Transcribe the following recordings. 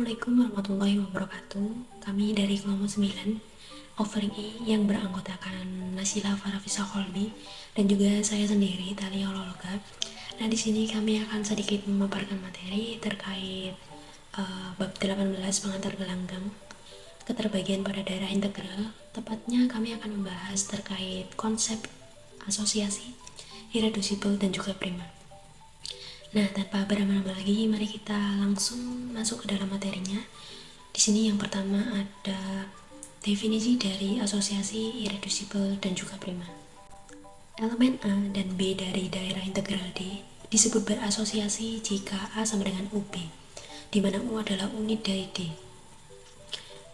Assalamualaikum warahmatullahi wabarakatuh. Kami dari kelompok 9 offering E yang beranggotakan Nasila Farafisa Kolbi dan juga saya sendiri Talia Lologa. Nah, di sini kami akan sedikit memaparkan materi terkait bab 18 pengantar gelanggang keterbagian pada daerah integral. Tepatnya kami akan membahas terkait konsep asosiasi, irreducible dan juga prima. Nah, tanpa berlama-lama lagi, mari kita langsung masuk ke dalam materinya. Di sini yang pertama ada definisi dari asosiasi, irreducible, dan juga prima. Elemen A dan B dari daerah integral D disebut berasosiasi jika A sama dengan UB, di mana U adalah unit dari D.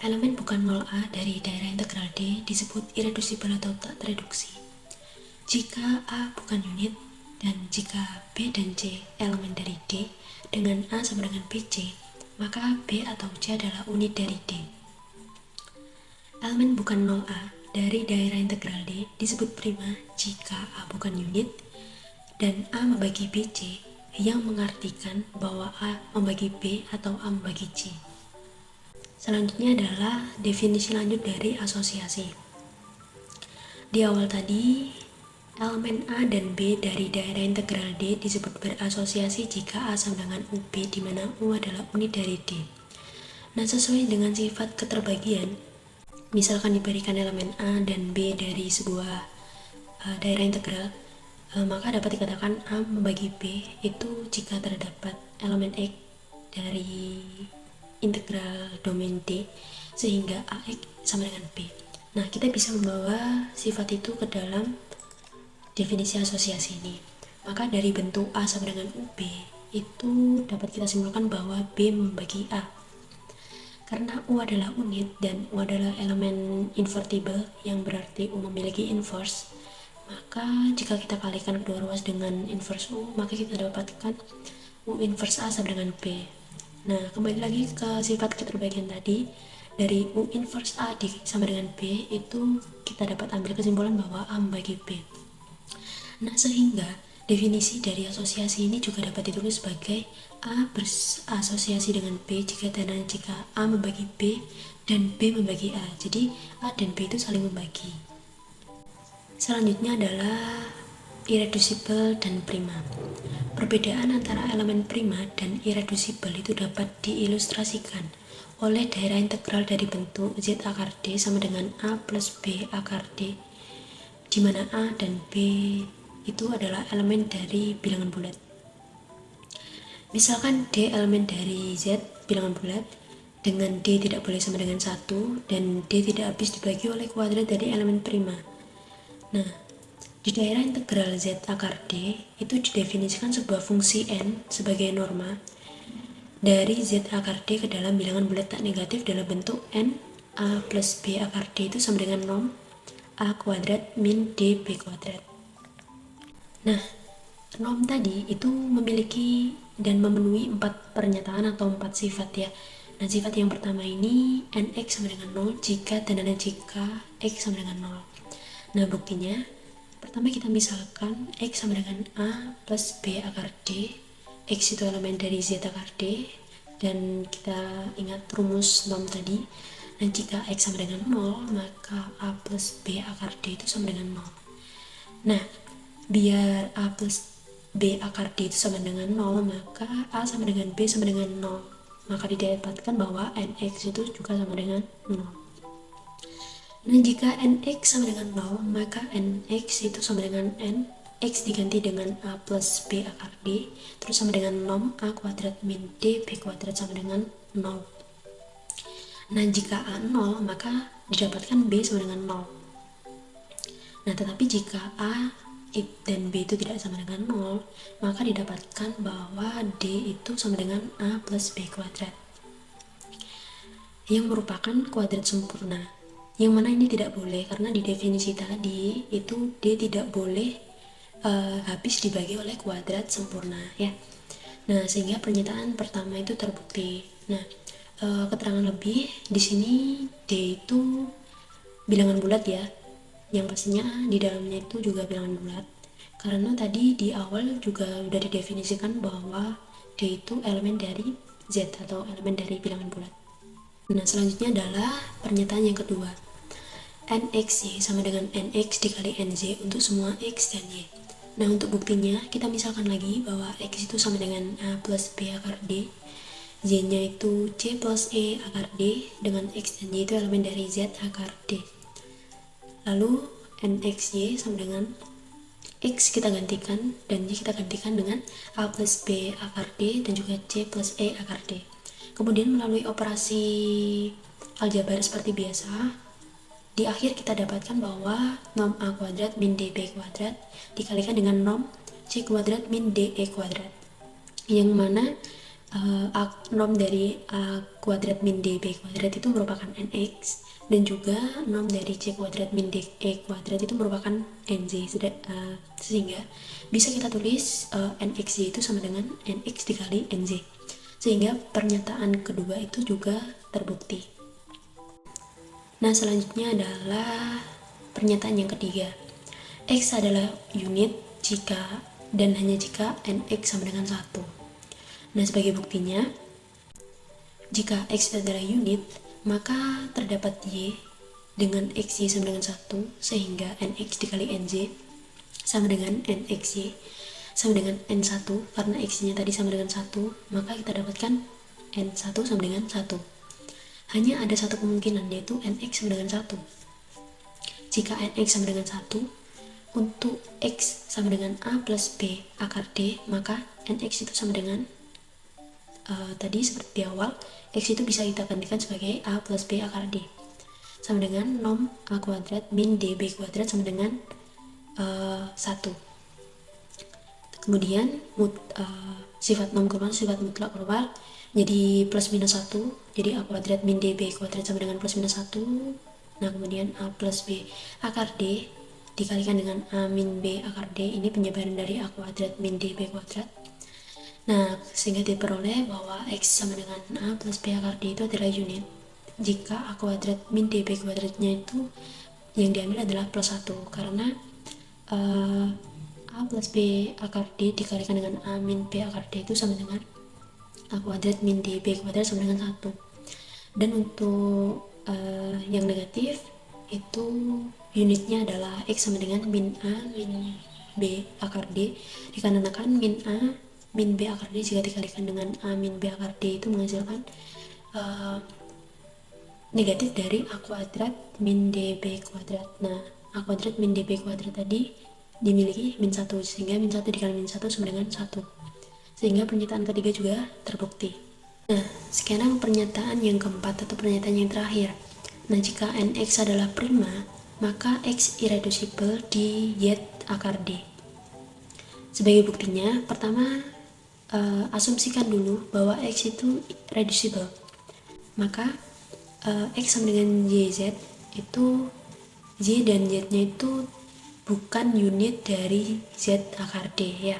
Elemen bukan 0A dari daerah integral D disebut irreducible atau tak tereduksi jika A bukan unit, dan jika B dan C elemen dari D dengan A sama dengan BC, maka B atau C adalah unit dari D. Elemen bukan 0A dari daerah integral D disebut prima jika A bukan unit dan A membagi BC, yang mengartikan bahwa A membagi B atau A membagi C. Selanjutnya adalah definisi lanjut dari asosiasi. Di awal tadi, elemen A dan B dari daerah integral D disebut berasosiasi jika A sama dengan UB, di mana U adalah unit dari D. Nah, sesuai dengan sifat keterbagian, misalkan diberikan elemen A dan B dari sebuah daerah integral, maka dapat dikatakan A membagi B itu jika terdapat elemen X dari integral domain D sehingga AX sama dengan B. Nah, kita bisa membawa sifat itu ke dalam definisi asosiasi ini. Maka dari bentuk A sama dengan UB itu dapat kita simpulkan bahwa B membagi A. Karena U adalah unit dan U adalah elemen invertible yang berarti U memiliki inverse, maka jika kita kalikan kedua ruas dengan inverse U, maka kita dapatkan U inverse A sama dengan B. Nah, kembali lagi ke sifat keterbagian tadi, dari U inverse A sama dengan B itu kita dapat ambil kesimpulan bahwa A membagi B. Nah, sehingga definisi dari asosiasi ini juga dapat ditulis sebagai A berasosiasi dengan B jika dan jika A membagi B dan B membagi A. Jadi A dan B itu saling membagi. Selanjutnya adalah irreducible dan prima. Perbedaan antara elemen prima dan irreducible itu dapat diilustrasikan oleh daerah integral dari bentuk Z akar D sama dengan A plus B akar D, di mana A dan B itu adalah elemen dari bilangan bulat. Misalkan D elemen dari Z bilangan bulat, dengan D tidak boleh sama dengan 1 dan D tidak habis dibagi oleh kuadrat dari elemen prima. Nah, di daerah integral Z akar D itu didefinisikan sebuah fungsi N sebagai norma dari Z akar D ke dalam bilangan bulat tak negatif dalam bentuk N A plus B akar D itu sama dengan norm A kuadrat min D B kuadrat. Nah, norm tadi itu memiliki dan memenuhi 4 pernyataan atau 4 sifat ya. Nah, sifat yang pertama ini nx sama dengan 0 jika dan jika x sama dengan 0. Nah, buktinya pertama kita misalkan x sama dengan A plus B akar D, x itu elemen dari Z akar D, dan kita ingat rumus norm tadi. Dan jika x sama dengan 0, maka A plus B akar D itu sama dengan 0. Nah, biar A plus B akar D itu sama dengan 0, maka A sama dengan B sama dengan 0. Maka didapatkan bahwa nx itu juga sama dengan 0. Nah, jika nx sama dengan 0, maka nx itu sama dengan n, x diganti dengan A plus B akar D, terus sama dengan norm A kuadrat min D B kuadrat sama dengan 0. Nah, jika A 0, maka didapatkan B sama dengan 0. Nah, tetapi jika A dan B itu tidak sama dengan 0, maka didapatkan bahwa D itu sama dengan A plus B kuadrat, yang merupakan kuadrat sempurna. Yang mana ini tidak boleh, karena di definisi tadi itu D tidak boleh habis dibagi oleh kuadrat sempurna ya. Nah, sehingga pernyataan pertama itu terbukti. Nah, keterangan lebih di sini D itu bilangan bulat ya, yang pastinya di dalamnya itu juga bilangan bulat, karena tadi di awal juga udah didefinisikan bahwa D itu elemen dari Z atau elemen dari bilangan bulat. Nah, selanjutnya adalah pernyataan yang kedua. NXY sama dengan NX dikali NZ untuk semua X dan Y. Nah, untuk buktinya, kita misalkan lagi bahwa X itu sama dengan A plus B akar D, Z-nya itu C plus E akar D, dengan X dan Y itu elemen dari Z akar D. Lalu, NXY sama dengan X kita gantikan, dan Y kita gantikan dengan A plus B akar D, dan juga C plus E akar D. Kemudian melalui operasi aljabar seperti biasa, di akhir kita dapatkan bahwa norm A kuadrat min DB kuadrat dikalikan dengan norm C kuadrat min DE kuadrat, yang mana norm dari A kuadrat min DB kuadrat itu merupakan NX, dan juga norm dari C kuadrat min DE kuadrat itu merupakan NZ, sehingga bisa kita tulis NXY itu sama dengan NX dikali NZ, sehingga pernyataan kedua itu juga terbukti. Nah, selanjutnya adalah pernyataan yang ketiga. X adalah unit jika dan hanya jika NX sama dengan 1. Nah, sebagai buktinya, jika X adalah unit, maka terdapat Y dengan XY sama dengan 1, sehingga NX dikali NZ sama dengan NXY sama dengan N1, karena X-nya tadi sama dengan 1, maka kita dapatkan N1 sama dengan 1. Hanya ada satu kemungkinan, yaitu NX sama dengan 1. Jika NX sama dengan 1, untuk X sama dengan A plus B akar D, maka NX itu sama dengan tadi seperti di awal, X itu bisa kita gantikan sebagai A plus B akar D, sama dengan norm A kuadrat min DB kuadrat sama dengan 1. Kemudian sifat norm global, sifat mutlak global jadi plus minus 1, jadi A kuadrat min DB kuadrat sama dengan plus minus 1. Nah, kemudian A plus B akar D dikalikan dengan A min B akar D, ini penyebaran dari A kuadrat min DB kuadrat. Nah, sehingga diperoleh bahwa X sama dengan A plus B akar D itu adalah unit jika A kuadrat min DB kuadratnya itu yang diambil adalah plus 1, karena A plus B akar D dikalikan dengan A min B akar D itu sama dengan A kuadrat min DB kuadrat sama dengan 1. Dan untuk yang negatif itu unitnya adalah X sama dengan min A min B akar D, dikarenakan min A min B akar D jika dikalikan dengan A min B akar D itu menghasilkan negatif dari A kuadrat min DB kuadrat. Nah, A kuadrat min DB kuadrat tadi dimiliki min 1, sehingga min 1 dikali min 1 sama dengan 1, sehingga pernyataan ketiga juga terbukti. Nah, sekarang pernyataan yang keempat atau pernyataan yang terakhir. Nah, jika NX adalah prima, maka X irreducible di Z akar D. Sebagai buktinya, pertama asumsikan dulu bahwa X itu reducible, maka X sama dengan YZ itu Y dan Z nya itu bukan unit dari Z akar D ya.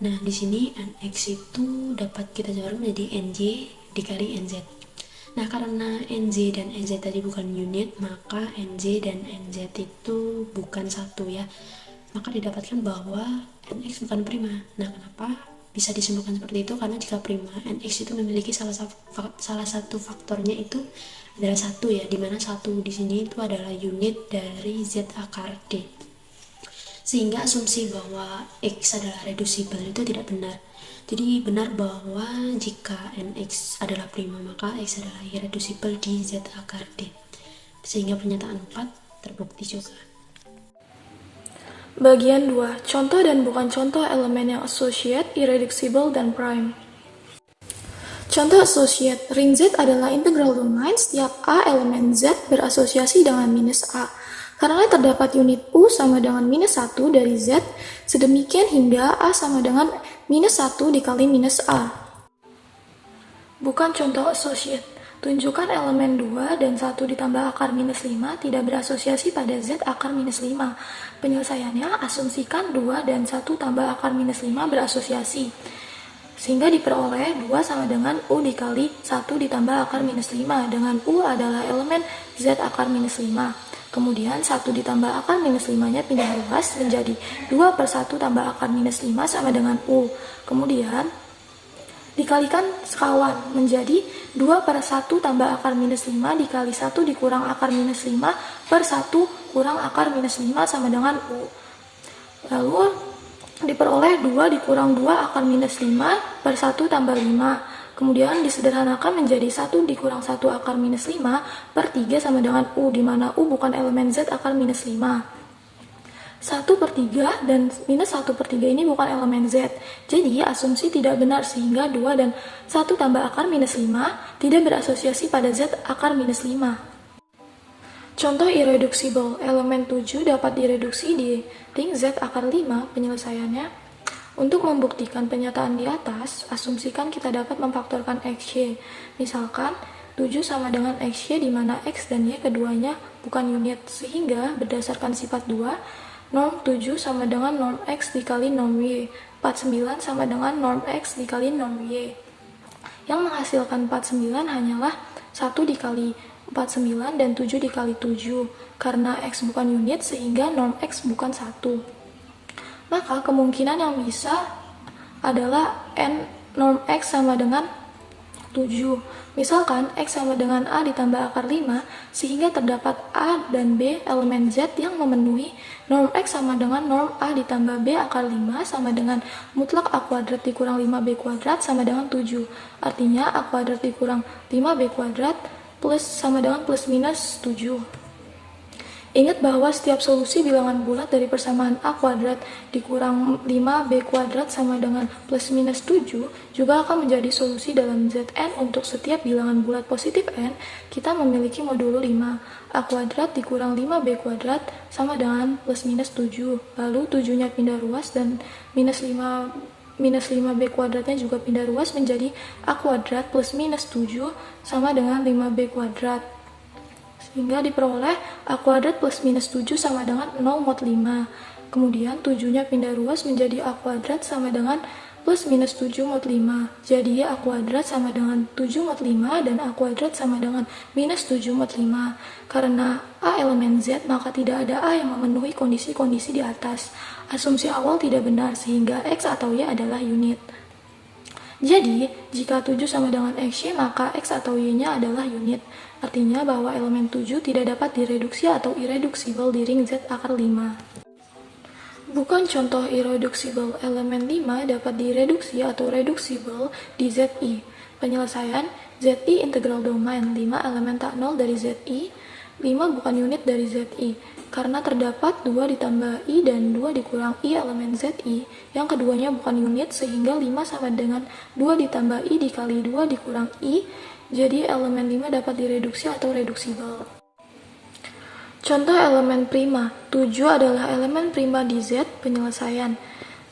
Nah, di sini NX itu dapat kita jabarkan menjadi NJ dikali NZ. Nah, karena NJ dan NZ tadi bukan unit, maka NJ dan NZ itu bukan satu ya. Maka didapatkan bahwa NX bukan prima. Nah, kenapa bisa disimpulkan seperti itu? Karena jika prima, NX itu memiliki salah satu faktornya itu adalah 1 ya, dimana 1 di sini itu adalah unit dari Z akar D. Sehingga asumsi bahwa X adalah reducible itu tidak benar. Jadi benar bahwa jika NX adalah prima, maka X adalah irreducible di Z akar D. Sehingga pernyataan 4 terbukti juga. Bagian 2. Contoh dan bukan contoh elemen yang associate, irreducible, dan prime. Contoh associate. Ring Z adalah integral domain setiap A elemen Z berasosiasi dengan minus A. Karena terdapat unit U sama dengan minus 1 dari Z, sedemikian hingga A sama dengan minus 1 dikali minus A. Bukan contoh associate. Tunjukkan elemen 2 dan 1 ditambah akar minus 5 tidak berasosiasi pada Z akar minus 5. Penyelesaiannya, asumsikan 2 dan 1 tambah akar minus 5 berasosiasi. Sehingga diperoleh 2 sama dengan U dikali 1 ditambah akar minus 5, dengan U adalah elemen Z akar minus 5. Kemudian 1 ditambah akar minus 5-nya pindah luas menjadi 2/1 tambah akar minus 5 sama dengan U. Kemudian dikalikan sekawan menjadi 2/1 tambah akar minus 5 dikali 1 dikurang akar minus 5 per 1 kurang akar minus 5 sama dengan U. Lalu diperoleh 2 dikurang 2 akar minus 5 per 1 tambah 5. Kemudian disederhanakan menjadi 1 dikurang 1 akar minus 5 per 3 sama dengan U, di mana U bukan elemen Z akar minus 5. 1/3 dan minus 1/3 ini bukan elemen Z. Jadi asumsi tidak benar sehingga 2 dan 1 tambah akar minus 5 tidak berasosiasi pada Z akar minus 5. Contoh irreducible, elemen 7 dapat direduksi di ring Z akar 5. Penyelesaiannya, untuk membuktikan pernyataan di atas, asumsikan kita dapat memfaktorkan XY. Misalkan 7 sama dengan XY di mana X dan Y keduanya bukan unit, sehingga berdasarkan sifat 2, norm 7 sama dengan norm X dikali norm Y. 49 sama dengan norm X dikali norm Y. Yang menghasilkan 49 hanyalah 1 dikali 49 dan 7 dikali 7. Karena X bukan unit sehingga norm X bukan 1. Maka kemungkinan yang bisa adalah N norm X sama dengan 7. Misalkan X sama dengan A ditambah akar 5, sehingga terdapat A dan B elemen Z yang memenuhi norm X sama dengan norm A ditambah B akar 5 sama dengan mutlak A kuadrat dikurang 5B kuadrat sama dengan 7. Artinya A kuadrat dikurang 5B kuadrat plus sama dengan plus minus 7. Ingat bahwa setiap solusi bilangan bulat dari persamaan A kuadrat dikurang 5B kuadrat sama dengan plus minus 7 juga akan menjadi solusi dalam Zn untuk setiap bilangan bulat positif n. Kita memiliki modulo 5. A kuadrat dikurang 5B kuadrat sama dengan plus minus 7. Lalu 7-nya pindah ruas dan minus 5B kuadratnya juga pindah ruas menjadi A kuadrat plus minus 7 sama dengan 5B kuadrat. Sehingga diperoleh A kuadrat plus minus 7 sama dengan 0 mod 5. Kemudian 7-nya pindah ruas menjadi A kuadrat sama dengan plus minus 7 mod 5. Jadi A kuadrat sama dengan 7 mod 5 dan A kuadrat sama dengan minus 7 mod 5. Karena A elemen Z, maka tidak ada A yang memenuhi kondisi-kondisi di atas. Asumsi awal tidak benar sehingga X atau Y adalah unit. Jadi, jika 7 sama dengan XY, maka X atau Y-nya adalah unit. Artinya bahwa elemen 7 tidak dapat direduksi atau irreducible di ring Z akar 5. Bukan contoh irreducible, elemen 5 dapat direduksi atau reducible di ZI. Penyelesaian, ZI integral domain, 5 elemen tak nol dari ZI, 5 bukan unit dari ZI. Karena terdapat 2 ditambah I dan 2 dikurang I elemen ZI, yang keduanya bukan unit sehingga 5 sama dengan 2 ditambah I dikali 2 dikurang I, jadi elemen 5 dapat direduksi atau reducible. Contoh elemen prima, 7 adalah elemen prima di Z. Penyelesaian,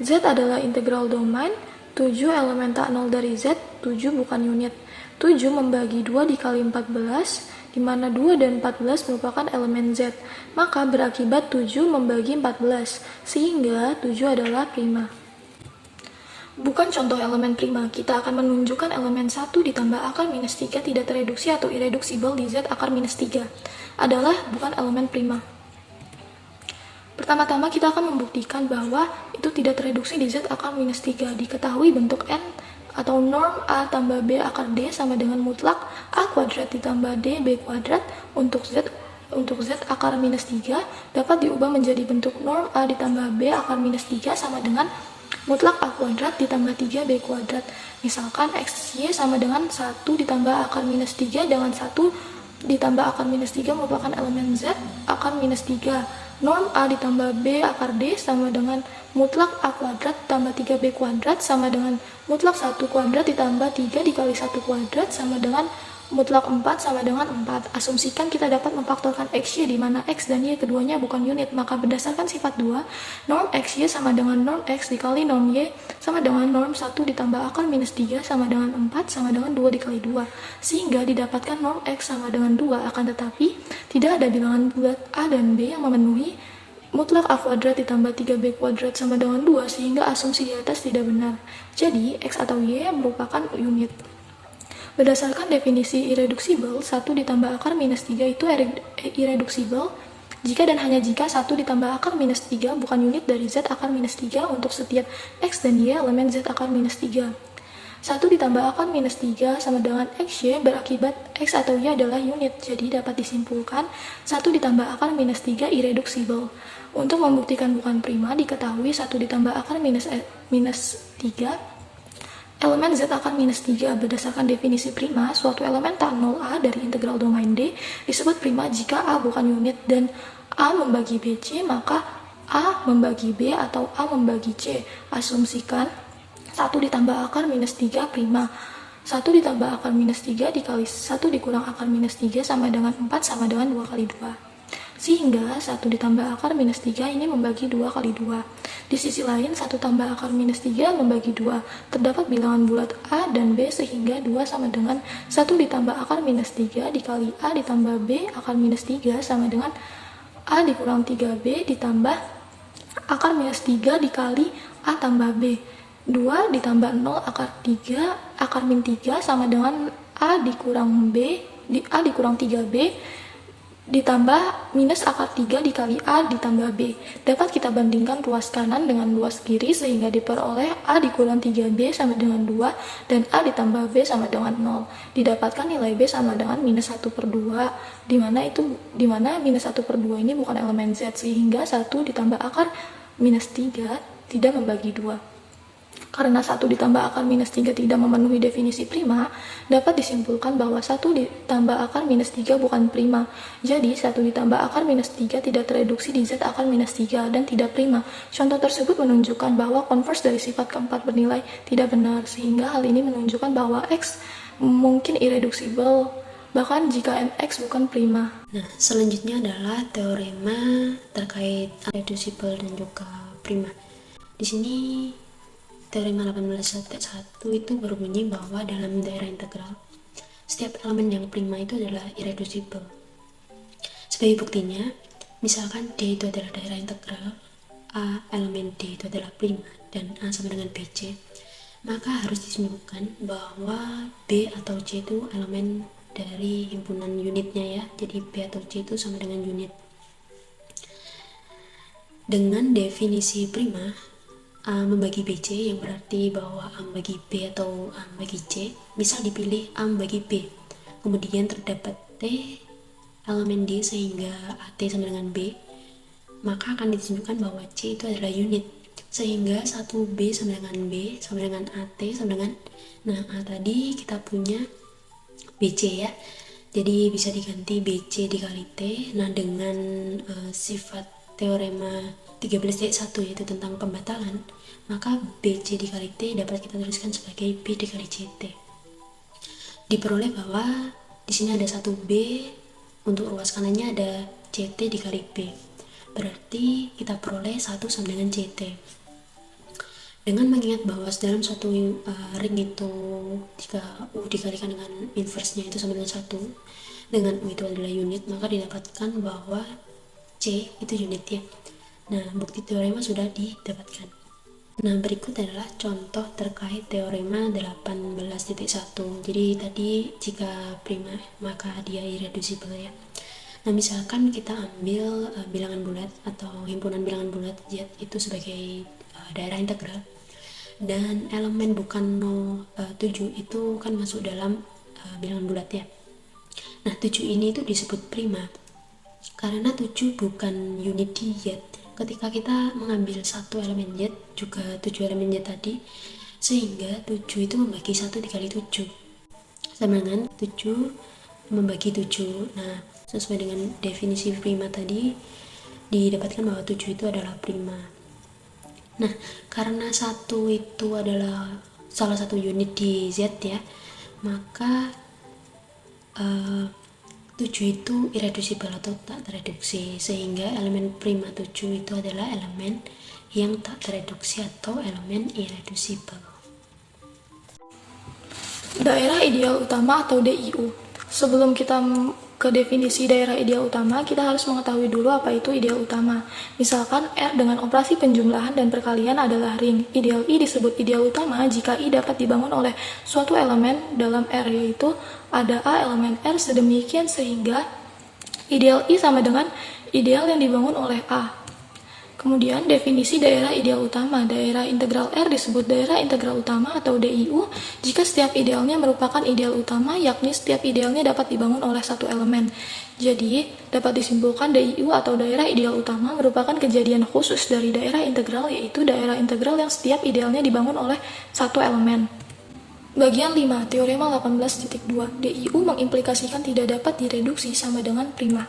Z adalah integral domain, 7 elemen tak nol dari Z, 7 bukan unit. 7 membagi 2 dikali 14, di mana 2 dan 14 merupakan elemen Z, maka berakibat 7 membagi 14, sehingga 7 adalah prima. Bukan contoh elemen prima, kita akan menunjukkan elemen 1 ditambah akar minus 3 tidak tereduksi atau irreducible di Z akar minus 3, adalah bukan elemen prima. Pertama-tama kita akan membuktikan bahwa itu tidak tereduksi di Z akar minus 3, diketahui bentuk N atau norm A tambah B akar D sama dengan mutlak A kuadrat ditambah D B kuadrat untuk Z akar minus 3 dapat diubah menjadi bentuk norm A ditambah B akar minus 3 sama dengan mutlak A kuadrat ditambah 3B kuadrat. Misalkan XY sama dengan 1 ditambah akar minus 3 dengan 1 ditambah akar minus 3 merupakan elemen Z akar minus 3. Norm A ditambah B akar D sama dengan mutlak A kuadrat tambah 3B kuadrat sama dengan mutlak 1 kuadrat ditambah 3 dikali 1 kuadrat sama dengan mutlak 4 sama dengan 4. Asumsikan kita dapat memfaktorkan XY di mana X dan Y keduanya bukan unit, maka berdasarkan sifat 2, norm XY sama dengan norm X dikali norm Y sama dengan norm 1 ditambah akar minus 3 sama dengan 4 sama dengan 2 dikali 2. Sehingga didapatkan norm X sama dengan 2, akan tetapi tidak ada bilangan bulat A dan B yang memenuhi mutlak A kuadrat ditambah 3B kuadrat sama dengan 2, sehingga asumsi di atas tidak benar. Jadi, X atau Y merupakan unit. Berdasarkan definisi irreducible, 1 ditambah akar minus 3 itu irreducible jika dan hanya jika 1 ditambah akar minus 3 bukan unit dari Z akar minus 3 untuk setiap X dan Y elemen Z akar minus 3. 1 ditambah akar minus 3 sama dengan XY berakibat X atau Y adalah unit. Jadi dapat disimpulkan 1 ditambah akar minus 3 irreducible. Untuk membuktikan bukan prima, diketahui 1 ditambah akar minus 3 elemen Z akar minus 3. Berdasarkan definisi prima, suatu elemen tak 0A dari integral domain D disebut prima jika A bukan unit dan A membagi BC, maka A membagi B atau A membagi C. Asumsikan 1 ditambah akar minus 3 prima. 1 ditambah akar minus 3 dikali 1 dikurang akar minus 3 sama dengan 4 sama dengan 2 kali 2. Sehingga 1 ditambah akar minus 3 ini membagi 2 kali 2. Di sisi lain, 1 tambah akar minus 3 membagi 2. Terdapat bilangan bulat A dan B sehingga 2 sama dengan 1 ditambah akar minus 3 dikali A ditambah B akar minus 3 sama dengan A dikurang 3B ditambah akar minus 3 dikali A tambah B. 2 ditambah 0 akar 3 akar min 3 sama dengan A dikurang B A dikurang 3B ditambah minus akar 3 dikali A ditambah B. Dapat kita bandingkan ruas kanan dengan ruas kiri sehingga diperoleh A dikurang 3B sama dengan 2 dan A ditambah B sama dengan 0. Didapatkan nilai B sama dengan minus 1/2 di mana minus 1/2 ini bukan elemen Z sehingga 1 ditambah akar minus 3 tidak membagi 2. Karena 1 ditambah akar minus 3 tidak memenuhi definisi prima, dapat disimpulkan bahwa 1 ditambah akar minus 3 bukan prima. Jadi 1 ditambah akar minus 3 tidak tereduksi di Z akar minus 3 dan tidak prima. Contoh tersebut menunjukkan bahwa converse dari sifat keempat bernilai tidak benar, sehingga hal ini menunjukkan bahwa X mungkin irreducible, bahkan jika Nx bukan prima. Nah, selanjutnya adalah teorema terkait irreducible dan juga prima. Di sini teorema 18.1 itu berbunyi bahwa dalam daerah integral, setiap elemen yang prima itu adalah irreducible. Sebagai buktinya, misalkan D itu adalah daerah integral, A elemen D itu adalah prima, dan A sama dengan BC, maka harus ditunjukkan bahwa B atau C itu elemen dari himpunan unitnya ya. Jadi B atau C itu sama dengan unit. Dengan definisi prima, A membagi BC yang berarti bahwa A membagi B atau A membagi C, misal dipilih A membagi B, kemudian terdapat T elemen D sehingga AT sama dengan B, maka akan ditunjukkan bahwa C itu adalah unit, sehingga 1B sama dengan B sama dengan AT sama dengan, nah A tadi kita punya BC ya, jadi bisa diganti BC dikali T. Nah dengan sifat teorema 13.1 yaitu tentang pembatalan, maka BC dikali T dapat kita tuliskan sebagai B dikali CT. Diperoleh bahwa di sini ada 1B, untuk ruas kanannya ada CT dikali B. Berarti kita peroleh 1 sama dengan CT. Dengan mengingat bahwa dalam suatu ring itu jika U dikalikan dengan inverse-nya itu sama dengan 1, dengan U itu adalah unit, maka didapatkan bahwa C itu unit ya. Nah, bukti teorema sudah didapatkan. Nah, berikut adalah contoh terkait teorema 18.1. Jadi tadi jika prima maka dia irreducible ya. Nah, misalkan kita ambil bilangan bulat atau himpunan bilangan bulat Z itu sebagai daerah integral, dan elemen bukan 7 itu kan masuk dalam bilangan bulat ya. Nah, 7 ini itu disebut prima karena 7 bukan unit di Z. Ketika kita mengambil satu elemen Z, juga 7 elemen Z tadi, sehingga 7 itu membagi 1 dikali 7 sama dengan 7 membagi 7. Nah, sesuai dengan definisi prima tadi, didapatkan bahwa 7 itu adalah prima. Nah, karena 1 itu adalah salah satu unit di Z ya, maka 7 itu irreducible atau tak tereduksi, sehingga elemen prima 7 itu adalah elemen yang tak tereduksi atau elemen irreducible. Daerah ideal utama atau DIU. Sebelum kita ke definisi daerah ideal utama, kita harus mengetahui dulu apa itu ideal utama. Misalkan R dengan operasi penjumlahan dan perkalian adalah ring. Ideal I disebut ideal utama jika I dapat dibangun oleh suatu elemen dalam R, yaitu ada A elemen R sedemikian sehingga ideal I sama dengan ideal yang dibangun oleh A. Kemudian definisi daerah ideal utama. Daerah integral R disebut daerah integral utama atau DIU jika setiap idealnya merupakan ideal utama, yakni setiap idealnya dapat dibangun oleh satu elemen. Jadi, dapat disimpulkan DIU atau daerah ideal utama merupakan kejadian khusus dari daerah integral, yaitu daerah integral yang setiap idealnya dibangun oleh satu elemen. Bagian 5, Teorema 18.2. DIU mengimplikasikan tidak dapat direduksi sama dengan prima.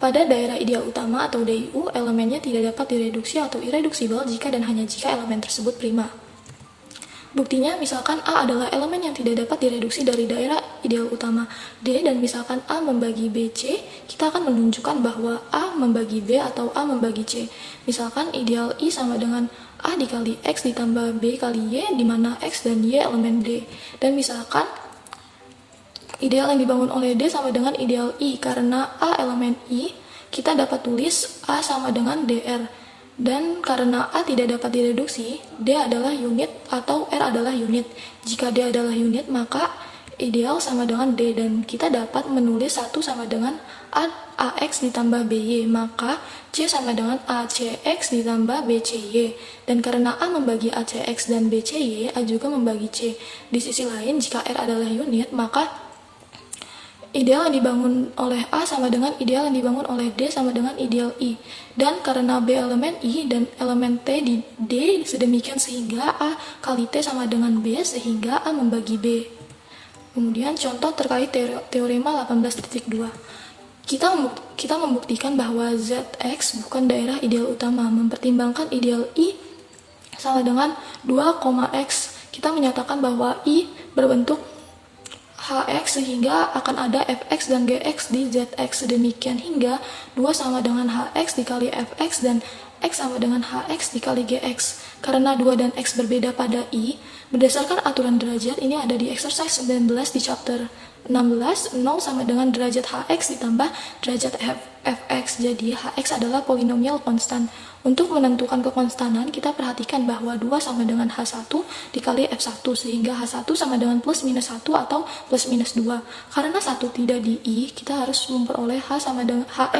Pada daerah ideal utama atau DIU, elemennya tidak dapat direduksi atau irreduksibel jika dan hanya jika elemen tersebut prima. Buktinya, misalkan A adalah elemen yang tidak dapat direduksi dari daerah ideal utama D, dan misalkan A membagi B, C, kita akan menunjukkan bahwa A membagi B atau A membagi C. Misalkan ideal I sama dengan A dikali X ditambah B kali Y, di mana X dan Y elemen D. Dan misalkan ideal yang dibangun oleh D sama dengan ideal I, karena A elemen I, kita dapat tulis A sama dengan DR. Dan karena A tidak dapat direduksi, D adalah unit atau R adalah unit. Jika D adalah unit, maka ideal sama dengan D, dan kita dapat menulis 1 sama dengan AX ditambah BY, maka C sama dengan ACX ditambah BCY. Dan karena A membagi ACX dan BCY, A juga membagi C. Di sisi lain, jika R adalah unit, maka ideal yang dibangun oleh A sama dengan ideal yang dibangun oleh D sama dengan ideal I. Dan karena B elemen I dan elemen T di D sedemikian sehingga A kali T sama dengan B, sehingga A membagi B. Kemudian contoh terkait teorema 18.2. Kita membuktikan bahwa ZX bukan daerah ideal utama. Mempertimbangkan ideal I sama dengan 2,X. Kita menyatakan bahwa I berbentuk Hx sehingga akan ada Fx dan Gx di Zx, sedemikian hingga 2 sama dengan Hx dikali Fx dan X sama dengan Hx dikali Gx. Karena 2 dan X berbeda pada I, berdasarkan aturan derajat, ini ada di exercise 19 di chapter 16, 0 sama dengan derajat Hx ditambah derajat Fx, jadi Hx adalah polinomial konstan. Untuk menentukan kekonstanan, kita perhatikan bahwa 2 sama dengan H1 dikali F1, sehingga H1 sama dengan plus minus 1 atau plus minus 2. Karena 1 tidak di I, kita harus memperoleh Hx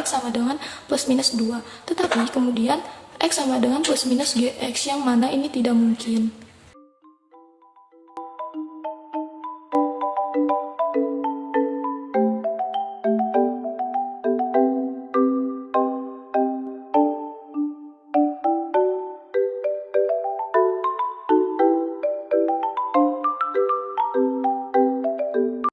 sama dengan plus minus 2. Tetapi kemudian X sama dengan plus minus Gx, yang mana ini tidak mungkin.